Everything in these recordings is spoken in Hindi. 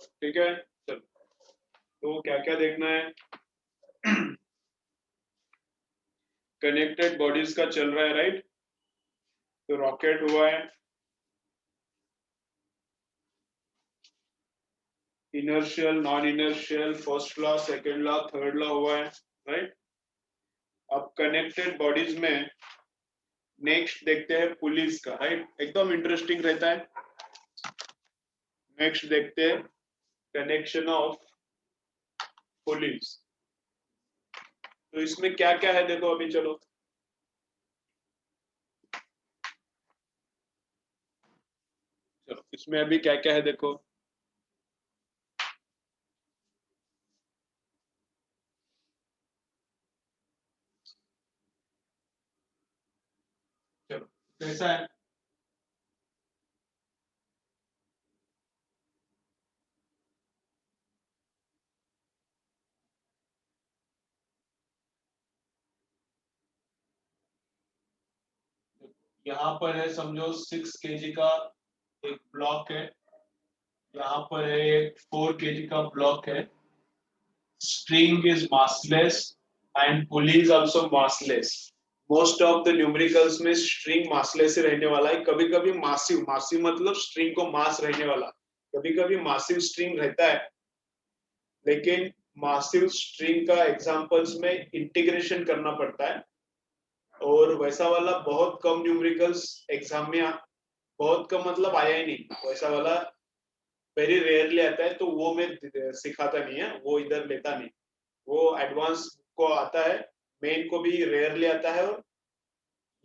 ठीक है, चलो तो क्या क्या देखना है। कनेक्टेड बॉडीज का चल रहा है, राइट। तो रॉकेट हुआ है, inertial, non inertial, first law, second law, third law हुआ है, राइट। अब कनेक्टेड बॉडीज में नेक्स्ट देखते हैं पुलिस का, राइट, एकदम इंटरेस्टिंग रहता है। नेक्स्ट देखते हैं कनेक्शन ऑफ पुलिस। तो इसमें क्या क्या है देखो अभी, चलो चलो इसमें अभी क्या क्या है देखो। चलो कैसा है, यहाँ पर है समझो 6 kg का एक ब्लॉक है, यहाँ पर है एक 4 kg का ब्लॉक है। String is massless and pulley is also massless. Most of the numericals में string massless ही रहने वाला है। कभी कभी massive, massive मतलब string को mass रहने वाला, कभी कभी massive string रहता है, लेकिन massive string का examples में integration करना पड़ता है, और वैसा वाला बहुत कम न्यूमेरिकल्स एग्जाम में बहुत कम मतलब आया ही नहीं, वैसा वाला वेरी रेयरली आता है, तो वो मैं सिखाता नहीं है, वो इधर लेता नहीं। वो एडवांस को आता है, मेन को भी रेयरली आता है, और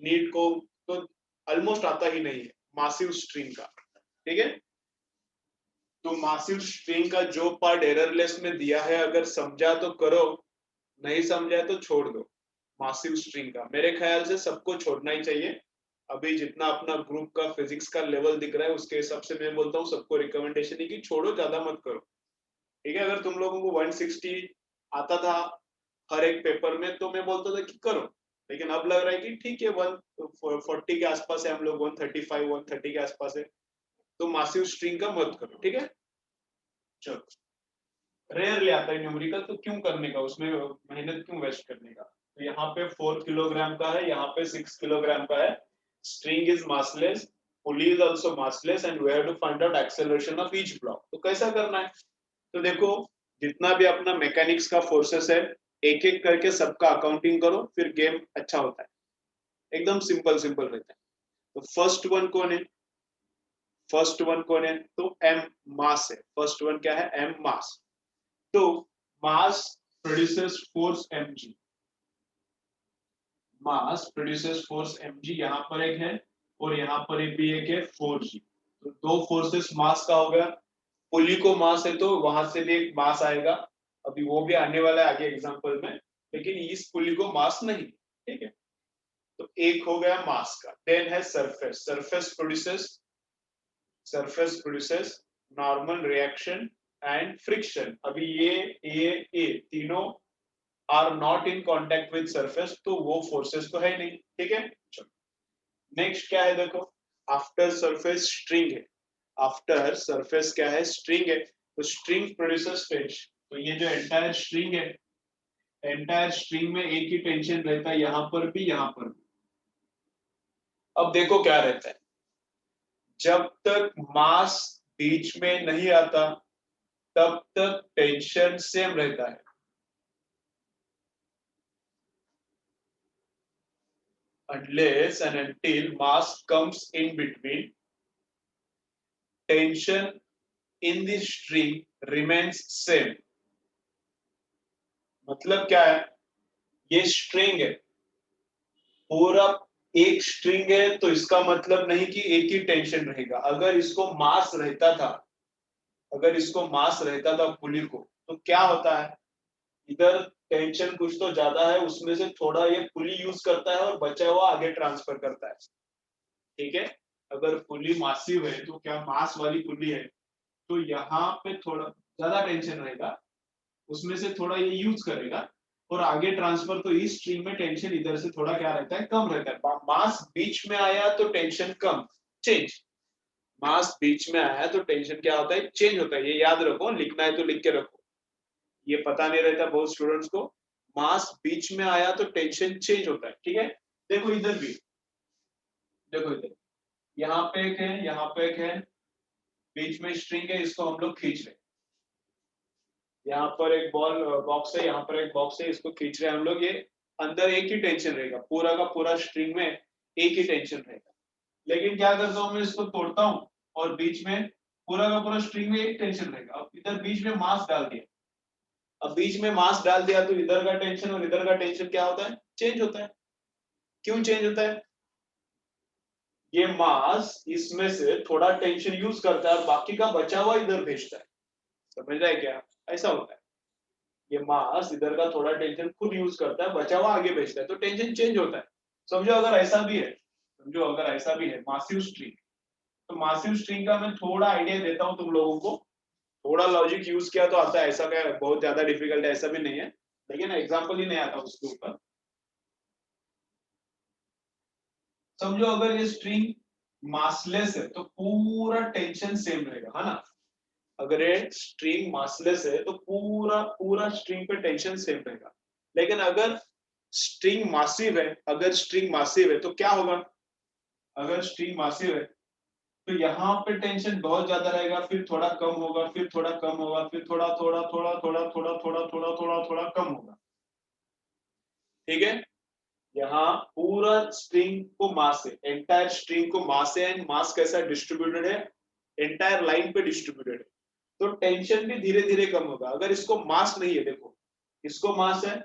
नीट को तो ऑलमोस्ट आता ही नहीं है मासिव स्ट्रिंग का, ठीक है। तो मासिव स्ट्रिंग का जो पार्ट एररलेस में दिया है, अगर समझा तो करो, नहीं समझा तो छोड़ दो। मासिव स्ट्रिंग का मेरे ख्याल से सबको छोड़ना ही चाहिए। अभी जितना अपना ग्रुप का फिजिक्स का लेवल दिख रहा है, उसके हिसाब से मैं बोलता हूँ सबको रिकमेंडेशन है कि छोड़ो, ज्यादा मत करो, ठीक है। अगर तुम लोगों को 160 आता था हर एक पेपर में, तो मैं बोलता था कि करो, लेकिन अब लग रहा है कि ठीक है 140 के आसपास है हम लोग, 135 130 के आसपास है, तो मासिव स्ट्रिंग का मत करो, ठीक है। चलो, रेयरली आता है न्यूमेरिकल, तो क्यों करने का उसमें मेहनत, क्यों वेस्ट करने का। तो यहाँ पे 4 किलोग्राम का है, यहाँ पे 6 किलोग्राम का है। String is massless, pulley is also massless, and we have to find out acceleration of each block. तो कैसा करना है, तो देखो जितना भी अपना मैकेनिक्स का फोर्सेस है, एक एक करके सबका अकाउंटिंग करो, फिर गेम अच्छा होता है, एकदम सिंपल सिंपल रहता है। तो फर्स्ट वन कौन है, तो एम मास है। फर्स्ट वन क्या है, एम मास। तो मास प्रोड्यूसेस फोर्स mg, मास प्रोड्यूसेस फोर्स mg, यहाँ पर एक है और यहाँ पर एक भी एक है 4g। तो दो फोर्सेस मास का हो गया। पुली को मास है तो वहां से भी एक मास आएगा, अभी वो भी आने वाला है आगे एग्जांपल में, लेकिन इस पुली को मास नहीं, ठीक है। तो एक हो गया मास का। देन है surface, surface produces normal reaction and friction. अभी ये तीनों are not in contact with surface, तो वो फोर्सेस तो है नहीं, ठीक है। चलो नेक्स्ट क्या है देखो, आफ्टर सरफेस स्ट्रिंग है। आफ्टर सरफेस क्या है, स्ट्रिंग है। तो स्ट्रिंग प्रोड्यूसेस टेंशन। तो ये जो एंटायर स्ट्रिंग है, एंटायर स्ट्रिंग में एक ही टेंशन रहता है, यहाँ पर भी यहाँ पर भी। अब देखो क्या रहता है, जब तक मास बीच में नहीं आता तब तक टेंशन सेम रहता है, unless and until mass comes in between, tension in the string remains same। मतलब क्या है, ये स्ट्रिंग है पूरा, एक स्ट्रिंग है, तो इसका मतलब नहीं कि एक ही टेंशन रहेगा। अगर इसको मास रहता था पुली को, तो क्या होता है, इधर टेंशन कुछ तो ज्यादा है, उसमें से थोड़ा ये पुली यूज करता है और बचा हुआ आगे ट्रांसफर करता है, ठीक है। अगर पुली मासिव है, तो क्या मास वाली पुली है, तो यहाँ पे थोड़ा ज्यादा टेंशन रहेगा, उसमें से थोड़ा ये यूज करेगा और आगे ट्रांसफर, तो इस स्ट्रिंग में टेंशन इधर से थोड़ा क्या रहता है, कम रहता है। मास बीच में आया तो टेंशन कम, चेंज। मास बीच में आया तो टेंशन क्या होता है, चेंज होता है। ये याद रखो, लिखना है तो लिख के रखो, ये पता नहीं रहता बहुत स्टूडेंट्स को। मास बीच में आया तो टेंशन चेंज होता है, ठीक है। देखो इधर भी, देखो इधर, यहाँ पे एक है, यहाँ पे एक है, बीच में स्ट्रिंग है, इसको हम लोग खींच रहे हैं। यहाँ पर एक बॉल बॉक्स है, यहाँ पर एक बॉक्स है, इसको खींच रहे हैं हम लोग। ये अंदर एक ही टेंशन रहेगा, पूरा का पूरा स्ट्रिंग में एक ही टेंशन रहेगा। लेकिन क्या करता हूँ मैं, इसको तोड़ता हूँ और बीच में पूरा का पूरा स्ट्रिंग में एक टेंशन रहेगा। अब इधर बीच में मास डाल दिया, अब बीच में मास डाल दिया तो इधर का टेंशन और इधर का टेंशन क्या होता है, चेंज होता है। क्यों चेंज होता है, ये मास इसमें से थोड़ा टेंशन यूज करता है और बाकी का बचा हुआ इधर भेजता है। समझ रहा है क्या, ऐसा होता है। ये मास इधर का थोड़ा टेंशन खुद यूज करता है, बचा हुआ आगे भेजता है, तो टेंशन चेंज होता है। समझो अगर ऐसा भी है, समझो अगर ऐसा भी है मासिव स्ट्रिंग, तो मासिव स्ट्रिंग का मैं थोड़ा आइडिया देता हूं तुम लोगों को। थोड़ा लॉजिक यूज किया तो आता है, ऐसा क्या बहुत ज्यादा डिफिकल्ट है ऐसा भी नहीं है, लेकिन एग्जांपल ही नहीं आता उसके ऊपर। समझो अगर ये स्ट्रिंग मासलेस है तो पूरा टेंशन सेम रहेगा, है ना। अगर ये स्ट्रिंग मासलेस है तो पूरा पूरा स्ट्रिंग पे टेंशन सेम रहेगा। लेकिन अगर स्ट्रिंग मासिव है, अगर स्ट्रिंग मासिव है तो क्या होगा, अगर स्ट्रिंग मासिव है तो यहाँ पे टेंशन बहुत ज्यादा रहेगा, फिर थोड़ा कम होगा, फिर थोड़ा कम होगा, फिर थोड़ा थोड़ा थोड़ा थोड़ा थोड़ा थोड़ा थोड़ा थोड़ा थोड़ा कम होगा, ठीक है। यहाँ पूरा स्ट्रिंग को मास है, एंटायर स्ट्रिंग को मास है, एंड मास कैसा डिस्ट्रीब्यूटेड है, एंटायर लाइन पे डिस्ट्रीब्यूटेड है, तो टेंशन भी धीरे धीरे कम होगा। अगर इसको मास नहीं है, देखो इसको मास है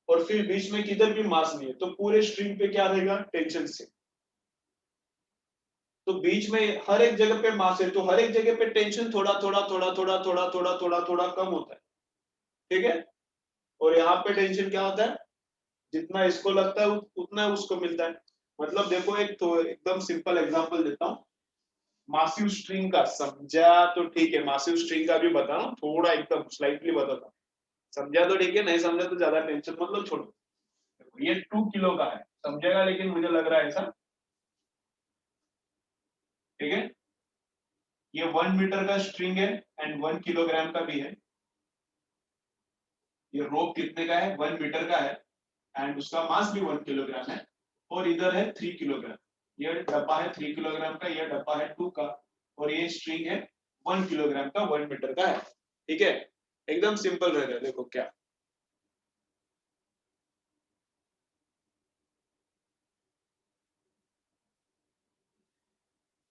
और फिर बीच में किधर भी मास नहीं है, तो पूरे स्ट्रिंग पे क्या रहेगा, टेंशन से। तो बीच में हर एक जगह पे मास है, तो हर एक जगह पे टेंशन थोड़ा थोड़ा थोड़ा थोड़ा थोड़ा थोड़ा थोड़ा थोड़ा कम होता है, ठीक है। और यहाँ पे टेंशन क्या होता है, जितना इसको लगता है उतना उसको मिलता है। मतलब देखो एक तो एकदम सिंपल एग्जांपल देता हूँ, मासिव स्ट्रिंग का समझा तो ठीक है, मासिव स्ट्रिंग का भी बता रहा हूँ, थोड़ा एकदम स्लाइटली बताता हूँ। समझा तो ठीक है, नहीं समझा तो ज्यादा टेंशन मतलब छोड़ो। ये 2 किलो का है, समझेगा, लेकिन मुझे लग रहा है ऐसा, ठीक है। ये 1 मीटर का स्ट्रिंग है एंड 1 किलोग्राम का भी है। ये रोप कितने का है, 1 मीटर का है एंड उसका मास भी 1 किलोग्राम है। और इधर है 3 किलोग्राम, ये डब्बा है 3 किलोग्राम का, ये डब्बा है 2 का, और ये स्ट्रिंग है 1 किलोग्राम का, 1 मीटर का है, ठीक है। एकदम सिंपल रहेगा, देखो क्या,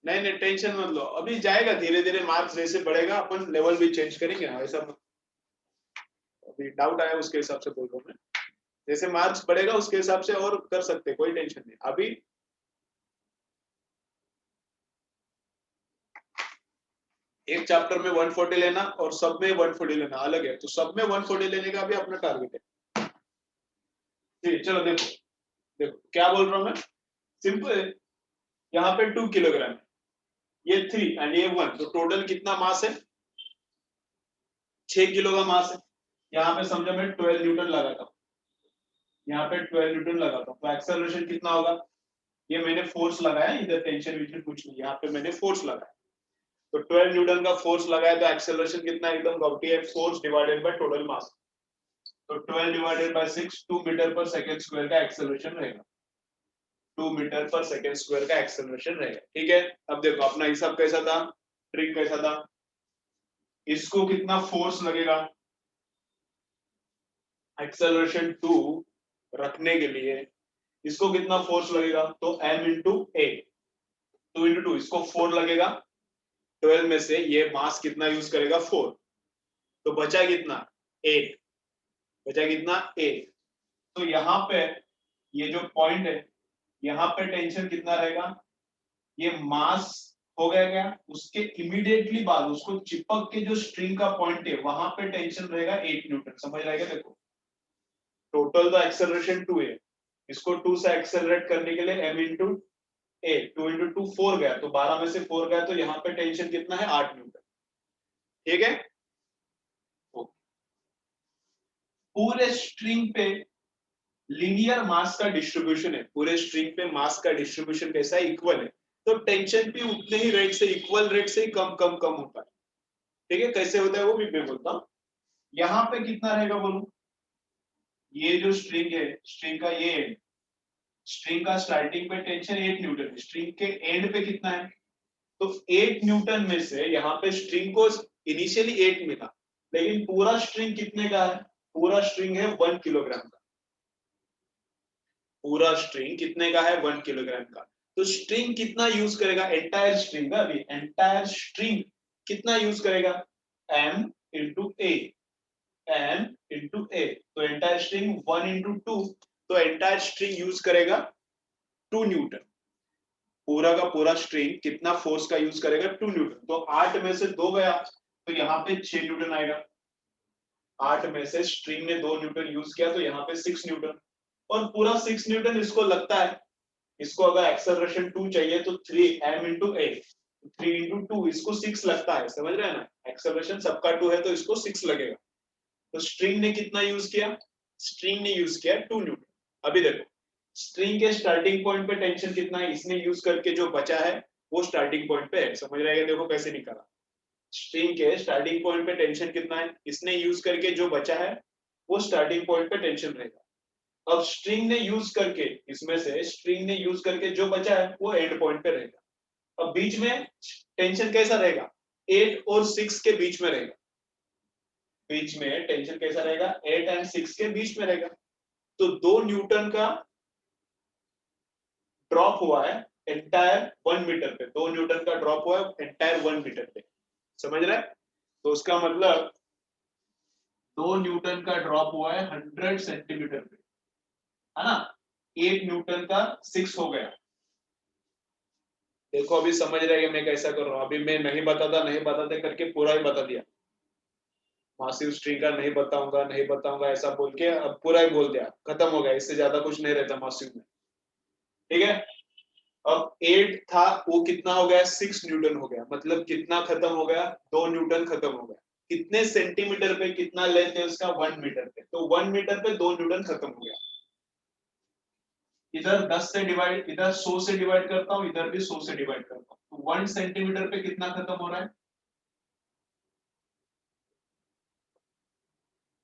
नहीं नहीं टेंशन मत लो, अभी जाएगा धीरे धीरे, मार्क्स जैसे बढ़ेगा अपन लेवल भी चेंज करेंगे, ऐसा अभी डाउट आया उसके हिसाब से बोल रहा हूँ मैं। जैसे मार्क्स बढ़ेगा उसके हिसाब से और कर सकते, कोई टेंशन नहीं अभी। एक चैप्टर में 140 लेना और सब में 140 लेना अलग है, तो सब में 140 लेने का भी अपना टारगेट है। ठीक, चलो देखो, देखो क्या बोल रहा हूँ मैं, सिंपल है। यहाँ पे 2 किलोग्राम, ये 3 एंड ये 1, तो टोटल कितना मास है, 6 किलो का मास है। यहाँ पे समझो मैं 12 न्यूटन लगाता हूँ, यहाँ पे 12 न्यूटन लगाता हूँ, तो एक्सेलरेशन कितना होगा, ये मैंने फोर्स लगाया, इधर टेंशन वेंशन कुछ नहीं, यहाँ पे मैंने फोर्स लगाया, तो 12 न्यूटन का फोर्स लगाया तो एक्सेलरेशन कितना एकदम गौटी है, force divided by total mass. तो 12 डिवाइडेड बाय 6, 2 मीटर पर सेकंड स्क्वायर का एक्सेलरेशन रहेगा, 2 मीटर पर सेकंड स्क्वायर का एक्सेलरेशन रहेगा, ठीक है। अब देखो अपना हिसाब कैसा था, ट्रिक कैसा था, इसको कितना फोर्स लगेगा, एक्सेलरेशन 2 रखने के लिए इसको कितना फोर्स लगेगा, तो m इंटू ए, 2 इंटू 2, इसको 4 लगेगा, 12 में से ये मास कितना यूज करेगा, 4, तो बचा कितना, 8, बचा कितना, 8। तो यहाँ पे ये जो पॉइंट है, यहाँ पे टेंशन कितना रहेगा, ये मास हो गया क्या, उसके इमीडिएटली बाद उसको चिपक के जो स्ट्रिंग का पॉइंट है वहां पे टेंशन रहेगा 8 न्यूटन। समझ रहेगा, देखो टोटल तो एक्सेलरेशन 2 है, इसको 2 से एक्सेलरेट करने के लिए m इंटू ए, 2 इंटू 2 4 गया, तो 12 में से 4 गया, तो यहाँ पे टेंशन कितना है, 8 न्यूटन, ठीक है। पूरे स्ट्रिंग पे लीनियर मास का डिस्ट्रीब्यूशन है, पूरे स्ट्रिंग पे मास का डिस्ट्रीब्यूशन कैसा है, इक्वल है। तो टेंशन भी उतने ही रेट से, इक्वल रेट से ही कम कम कम होता है। ठीक है, कैसे होता है वो भी मैं बोलता हूँ। यहाँ पे कितना रहेगा बोलो, ये जो स्ट्रिंग है, स्ट्रिंग का ये एंड, स्ट्रिंग का स्टार्टिंग पे टेंशन 8 न्यूटन है, स्ट्रिंग के एंड पे कितना है, तो 8 न्यूटन में से यहाँ पे स्ट्रिंग को इनिशियली 8 मिला, लेकिन पूरा स्ट्रिंग कितने का है, पूरा स्ट्रिंग है 1 किलोग्राम का, पूरा स्ट्रिंग कितने का है 1 किलोग्राम का। तो स्ट्रिंग कितना यूज करेगा, एंटायर स्ट्रिंग, अभी एंटायर स्ट्रिंग कितना यूज करेगा, m इंटू ए, m इंटू ए, तो एंटायर स्ट्रिंग 1 इंटू 2, तो एंटायर स्ट्रिंग यूज करेगा 2 न्यूटन, पूरा का पूरा स्ट्रिंग कितना फोर्स का यूज करेगा 2 न्यूटन, तो 8 में से 2 गया तो यहाँ पे 6 न्यूटन आएगा, 8 में से स्ट्रिंग ने 2 न्यूटन यूज किया तो यहाँ पे 6 न्यूटन, और पूरा 6 न्यूटन इसको लगता है, इसको अगर एक्सेलरेशन 2 चाहिए तो 3 m इंटू ए, 3 इंटू 2 इसको 6 लगता है, समझ रहे हैं ना, एक्सेलरेशन सबका 2 है तो इसको 6 लगेगा, तो स्ट्रिंग ने कितना यूज किया, स्ट्रिंग ने यूज किया 2 न्यूटन। अभी देखो स्ट्रिंग के स्टार्टिंग पॉइंट पे टेंशन कितना है, इसने यूज करके जो बचा है वो स्टार्टिंग पॉइंट पे है, समझ रहे हैं, देखो कैसे निकाला, स्ट्रिंग के स्टार्टिंग पॉइंट पे टेंशन कितना है, इसने यूज करके जो बचा है वो स्टार्टिंग पॉइंट पे टेंशन रहेगा। अब स्ट्रिंग ने यूज करके, इसमें से स्ट्रिंग ने यूज करके जो बचा है वो एंड पॉइंट पे रहेगा। अब बीच में टेंशन कैसा रहेगा, 8 और 6 के बीच में रहेगा, बीच में टेंशन कैसा रहेगा, 8 एंड 6 के बीच में रहेगा, तो 2 न्यूटन का ड्रॉप हुआ है एंटायर 1 मीटर पे, 2 न्यूटन का ड्रॉप हुआ है एंटायर 1 मीटर पे, समझ रहे हैं, तो उसका मतलब 2 न्यूटन का ड्रॉप हुआ है 100 सेंटीमीटर पे, है ना, 8 न्यूटन का 6 हो गया। देखो अभी समझ रहे हैं मैं कैसा कर रहा हूं, अभी मैं नहीं बताते करके पूरा ही बता दिया, मासिव स्ट्रिंग का नहीं बताऊंगा ऐसा बोल के अब पूरा ही बोल दिया, खत्म हो गया, इससे ज्यादा कुछ नहीं रहता मासिव में। ठीक है, अब 8 था वो कितना हो गया, 6 न्यूटन हो गया, मतलब कितना खत्म हो गया, 2 न्यूटन खत्म हो गया, कितने सेंटीमीटर पे, कितना लेंथ है उसका 1 मीटर पे, तो 1 मीटर पे 2 न्यूटन खत्म हो गया। इधर 10 से डिवाइड, इधर 100 से डिवाइड करता हूं, इधर भी 100 से डिवाइड करता हूं, तो 1 सेंटीमीटर पे कितना खत्म हो रहा है,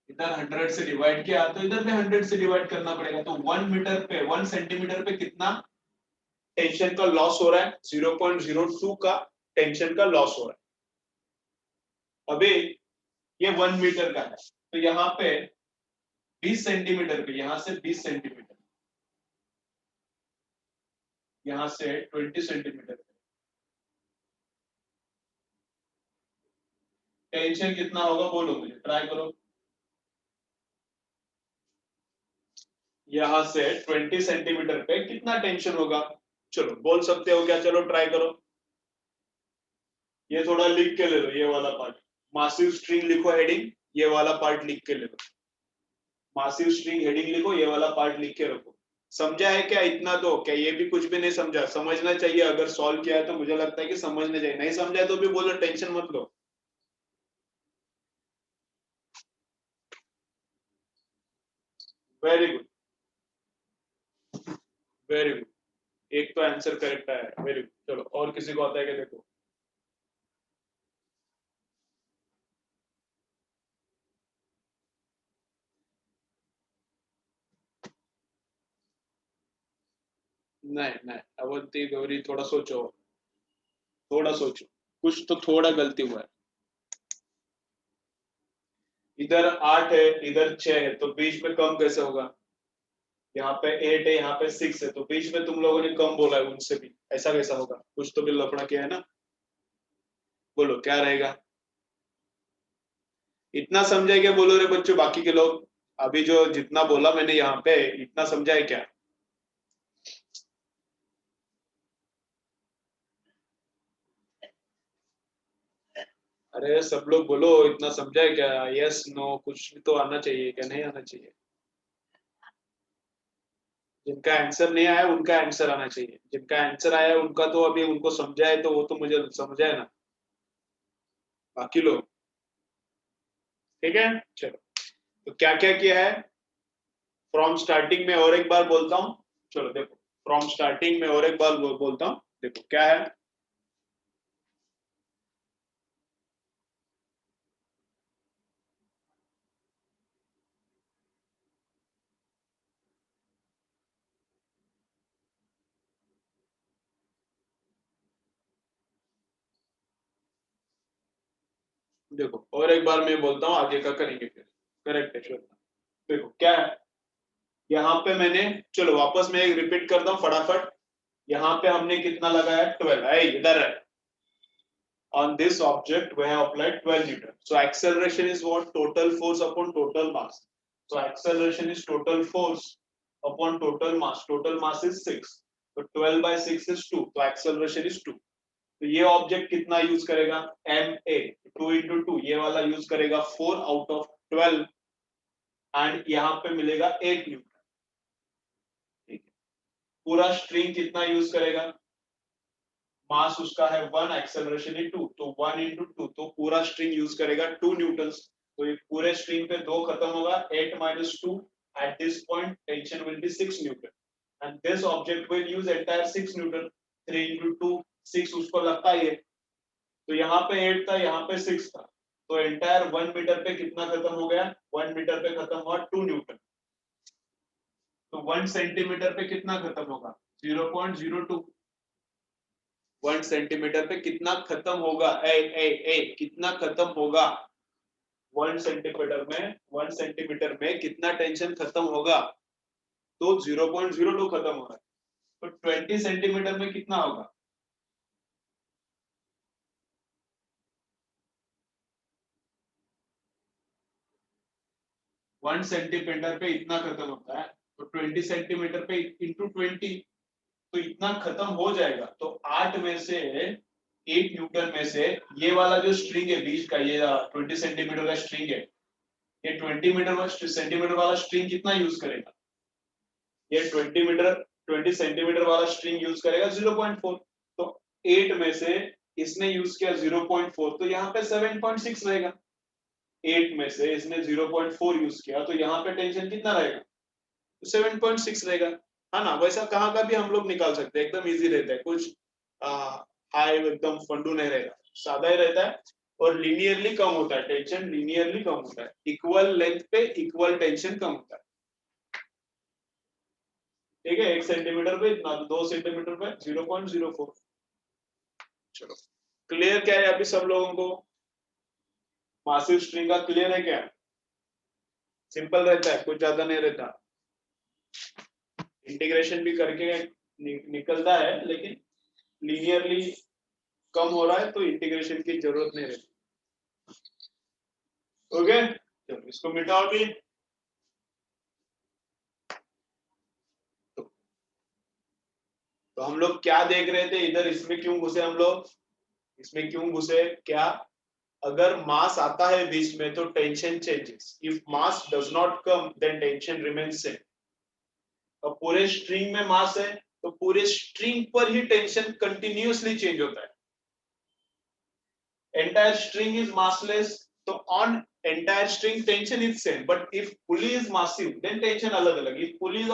इधर 100 से डिवाइड किया तो इधर भी 100 से डिवाइड करना पड़ेगा, तो 1 मीटर पे, 1 सेंटीमीटर पे कितना टेंशन का लॉस हो रहा है, 0.02 का टेंशन का लॉस हो रहा है। अभी ये 1 मीटर का है, तो यहाँ पे 20 सेंटीमीटर पे, यहाँ से 20 सेंटीमीटर, यहाँ से 20 सेंटीमीटर पे टेंशन कितना होगा बोलो मुझे, ट्राई करो, यहाँ से 20 सेंटीमीटर पे कितना टेंशन होगा, चलो बोल सकते हो क्या, चलो ट्राई करो, ये थोड़ा लिख के ले लो, ये वाला पार्ट, मासिव स्ट्रिंग लिखो हेडिंग, ये वाला पार्ट लिख के ले लो, मासिव स्ट्रिंग हेडिंग लिखो, ये वाला पार्ट लिख के रखो। समझा है क्या, इतना तो क्या, ये भी कुछ भी नहीं समझा, समझना चाहिए, अगर सॉल्व किया है तो मुझे लगता है कि समझना चाहिए, नहीं समझा है तो भी बोलो, टेंशन मत लो। वेरी गुड, वेरी गुड, एक तो आंसर करेक्ट आया, वेरी गुड, चलो और किसी को आता है क्या देखो, नहीं नहीं अवंती गौरी थोड़ा सोचो, थोड़ा सोचो, कुछ तो थोड़ा गलती हुआ है, इधर 8 है इधर 6 है, तो बीच में कम कैसे होगा, यहाँ पे 8 है यहाँ पे 6 है, तो बीच में तुम लोगों ने कम बोला है उनसे भी, ऐसा कैसा होगा, कुछ तो भी लफड़ा किया है ना, बोलो क्या रहेगा, इतना समझा है क्या बोलो रे बच्चों, बाकी के लोग, अभी जो जितना बोला मैंने यहाँ पे इतना समझा है क्या, अरे सब लोग बोलो इतना समझा है क्या, यस नो कुछ भी तो आना चाहिए क्या, नहीं आना चाहिए, जिनका आंसर नहीं आया उनका आंसर आना चाहिए, जिनका आंसर आया उनका तो अभी उनको समझा है तो वो तो मुझे समझा है ना, बाकी लोग, ठीक है चलो, तो क्या क्या किया है, फ्रॉम स्टार्टिंग में और एक बार बोलता हूँ, चलो देखो फ्रॉम स्टार्टिंग में और एक बार बोलता हूँ, देखो क्या है, देखो और एक बार मैं बोलता हूँ, आगे का करेंगे फिर, करेक्ट है श्वेता। देखो क्या है, यहाँ पे मैंने, चलो वापस मैं एक रिपीट करता हूँ फटाफट। यहाँ पे हमने कितना लगाया, 12, है इधर है। On this object we have applied 12 Newton. So acceleration is what? Total force upon total mass. So acceleration is total force upon total mass. Total mass is 6. So 12 by 6 is 2. So acceleration is 2. तो ये ऑब्जेक्ट कितना यूज करेगा, ma, 2 into 2, ये वाला यूज करेगा 4 out of 12 एंड यहाँ पे मिलेगा 8 न्यूटन। ठीक है, पूरा स्ट्रिंग कितना यूज करेगा, मास उसका है 1, एक्सेलरेशन है 2, तो 1 into 2, तो पूरा स्ट्रिंग यूज करेगा 2 न्यूटन्स। तो ये पूरे स्ट्रिंग पे 2 खत्म होगा, 8 minus 2, at this point tension will be 6 newton and this object will use entire 6 newton। 3 into 2, 6 उसको लगता ही है, तो यहाँ पे 8 था, यहाँ पे 6 था, तो एंटायर 1 मीटर पे कितना खत्म हो गया, 1 मीटर पे खत्म हुआ 2 न्यूटन। तो 1 सेंटीमीटर पे कितना खत्म होगा, 0.02। 1 सेंटीमीटर पे कितना खत्म होगा, कितना खत्म होगा 1 सेंटीमीटर में, 1 सेंटीमीटर में कितना टेंशन खत्म होगा, तो 0.02 खत्म हो रहा है। तो 20 सेंटीमीटर में कितना होगा, 1 सेंटीमीटर पे इतना खत्म होता है, तो 20 सेंटीमीटर पे इंटू 20, तो इतना खत्म हो जाएगा। तो 8 में से 8 न्यूटन में से ये वाला जो स्ट्रिंग है बीच का, ये 20 सेंटीमीटर का स्ट्रिंग है, ये 20 सेंटीमीटर वाला स्ट्रिंग कितना यूज करेगा, ये 20 सेंटीमीटर वाला स्ट्रिंग यूज करेगा 0.4। तो 8 में से इसने यूज किया 0.4, तो यहाँ पे 7.6 रहेगा। 8 में से इसने 0.4 यूज किया, तो यहाँ पे टेंशन कितना रहेगा, तो 7.6 रहेगा। है ना, वैसा कहाँ का भी हम लोग निकाल सकते हैं, एकदम इजी रहता है, कुछ हाई एकदम फंडू नहीं रहेगा, सादा ही रहता है और लीनियरली कम होता है टेंशन, लीनियरली कम होता है, इक्वल लेंथ पे इक्वल टेंशन कम होता है। ठीक है, 1 सेंटीमीटर पे इतना, 2 सेंटीमीटर पे 0.04। चलो क्लियर क्या है अभी सब लोगों को, मासिव स्ट्रिंग का क्लियर है क्या, सिंपल रहता है, कुछ ज्यादा नहीं रहता, इंटीग्रेशन भी करके निकलता है, लेकिन लीनियरली कम हो रहा है तो इंटीग्रेशन की जरूरत नहीं रहती। ओके, चलो इसको मिटाओ भी। तो हम लोग क्या देख रहे थे इधर, इसमें क्यों घुसे हम लोग, इसमें क्यों घुसे, क्या अगर मास आता है बीच में तो tension changes, if mass does not come then tension remains same. अब पूरे स्ट्रिंग में मास है तो पूरे स्ट्रिंग पर ही टेंशन कंटिन्यूअसली चेंज होता है। entire string is massless, so on entire string tension is same, but if pulley is massive then tension alag alag, if pulley is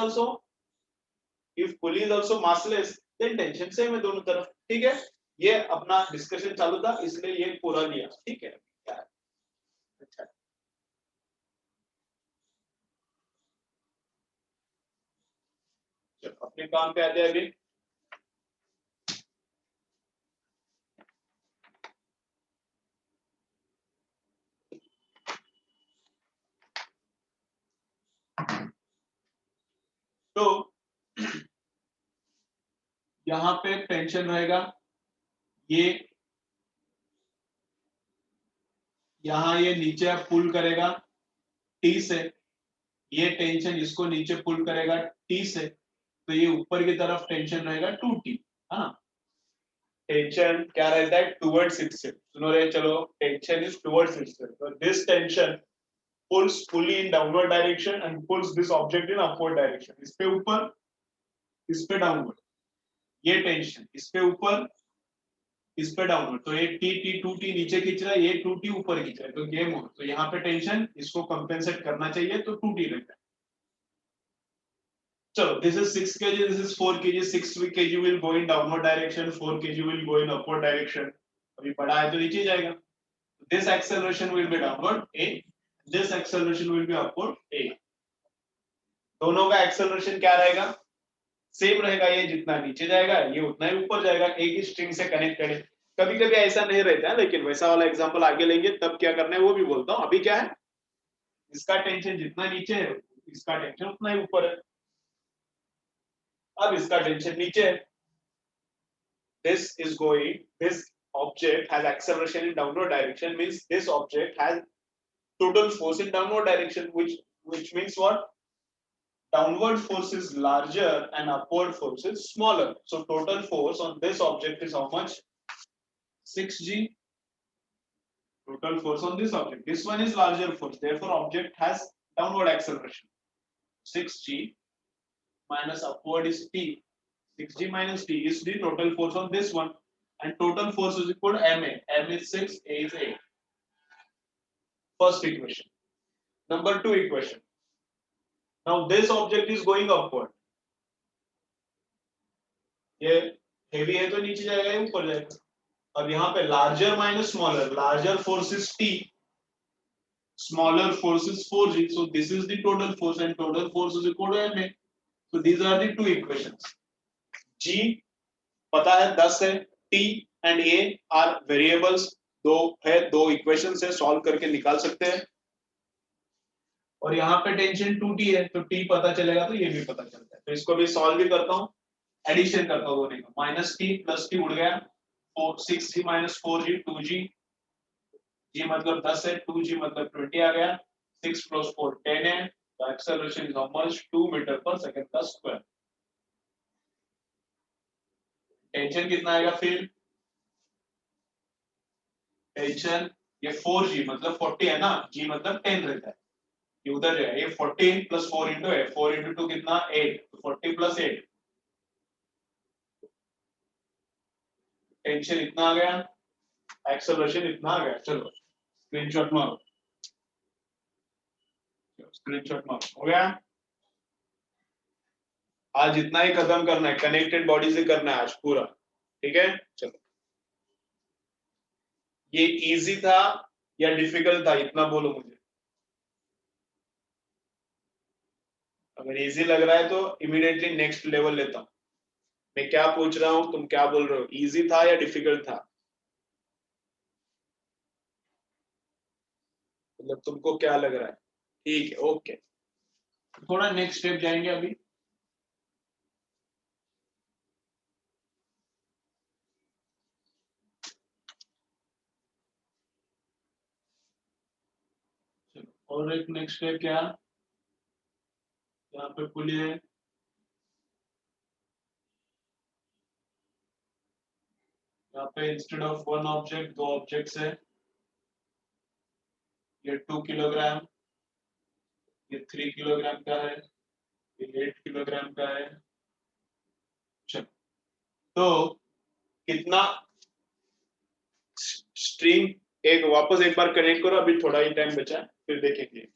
also massless then tension same है दोनों तरफ। ठीक है, ये अपना डिस्कशन चालू था इसलिए ये पूरा लिया। ठीक है, अच्छा चलो अपने काम पे आते हैं अभी। तो यहाँ पे टेंशन रहेगा, ये यहाँ ये नीचे पुल करेगा टी से, ये टेंशन इसको नीचे पुल करेगा टी से, तो ये ऊपर की तरफ टेंशन रहेगा 2T। हाँ, टेंशन क्या रहता है, टुवर्ड्स इटसेल्फ, सुनो रे, चलो tension is towards itself, so this tension pulls fully in downward direction and pulls this object in upward direction। इस पे ऊपर, इस पे डाउनवर्ड, ये टेंशन इस पे ऊपर, इस पे डाउनवर्ड, तो ये T2T नीचे खींच रहा है, ये 2T ऊपर खींच रहा है, तो गेम हो, तो यहाँ पे टेंशन इसको कंपेंसेट करना चाहिए तो 2T रहता है। चलो, this is 6 kg, this is 4 kg. 6 kg will go in downward direction, 4 kg will go in upward direction. अभी बड़ा है तो नीचे जाएगा. This acceleration will be downward A, this acceleration will be upward A. दोनों का acceleration क्या रहेगा? सेम रहेगा. ये जितना नीचे जाएगा ये उतना ही ऊपर जाएगा. एक ही स्ट्रिंग से कनेक्ट करें. कभी कभी ऐसा नहीं रहता है, लेकिन वैसा वाला एग्जांपल आगे लेंगे तब क्या करना है वो भी बोलता हूं. अभी क्या है, इसका टेंशन जितना नीचे है इसका टेंशन उतना ही ऊपर है. अब इसका टेंशन नीचे है. This object has acceleration in downward direction, means this object has total force in downward direction, which means what? Downward force is larger and upward force is smaller. So total force on this object is how much? 6g. Total force on this object. This one is larger force. Therefore, object has downward acceleration. 6g minus upward is t. 6g minus t is the total force on this one. And total force is equal to ma. M is 6, A is 8. First equation. Number 2 equation. Now this object is going upward. ये heavy है तो नीचे जाएगा या ऊपर जाएगा. अब यहाँ पे larger minus smaller. Larger force is t. Smaller force is 4g. So this is the total force, and total force is equal to ma. So these are the two equations. G पता है 10 है. T and A are variables. दो equations है, solve करके निकाल सकते हैं. और यहाँ पे टेंशन 2t है, तो t पता चलेगा तो ये भी पता चलता है. तो इसको भी सॉल्व भी करता हूँ, एडिशन करता हूँ दोनों का. माइनस टी प्लस टी उड़ गया. 6g minus 4g 2g. g मतलब 10 है, 2g मतलब 20 आ गया. 6 प्लस 4 10 है. तो एक्सेलरेशन इज ऑलमोस्ट 2 मीटर पर सेकंड का स्क्वायर. टेंशन कितना आएगा फिर? टेंशन ये 4g मतलब 40 है ना, g मतलब 10 रहता है. ये उधर जाए. ये 14 प्लस 4 इंटू है. 4 इंटू 2 कितना? 8. तो 40 प्लस 8. टेंशन इतना आ गया, एक्सेलरेशन इतना आ गया. चलो स्क्रीनशॉट मारो. स्क्रीनशॉट मारो. हो गया. आज इतना ही खत्म करना है, कनेक्टेड बॉडी से करना है आज पूरा. ठीक है. चलो, ये इजी था या डिफिकल्ट था, इतना बोलो मुझे. अगर इजी लग रहा है तो इमीडिएटली नेक्स्ट लेवल लेता हूं. मैं क्या पूछ रहा हूं, तुम क्या बोल रहे हो? इजी था या डिफिकल्ट था? मतलब तुमको क्या लग रहा है? ठीक है, ओके. थोड़ा नेक्स्ट स्टेप जाएंगे अभी. और एक नेक्स्ट स्टेप क्या? यहाँ पे पुली है. यहाँ पे instead of one object 2 objects है. ये 2 किलोग्राम, ये 3 किलोग्राम का है, ये 8 किलोग्राम का है. चलो, तो कितना स्ट्रिंग एक वापस एक बार कनेक्ट करो. अभी थोड़ा ही टाइम बचा है, फिर देखेंगे.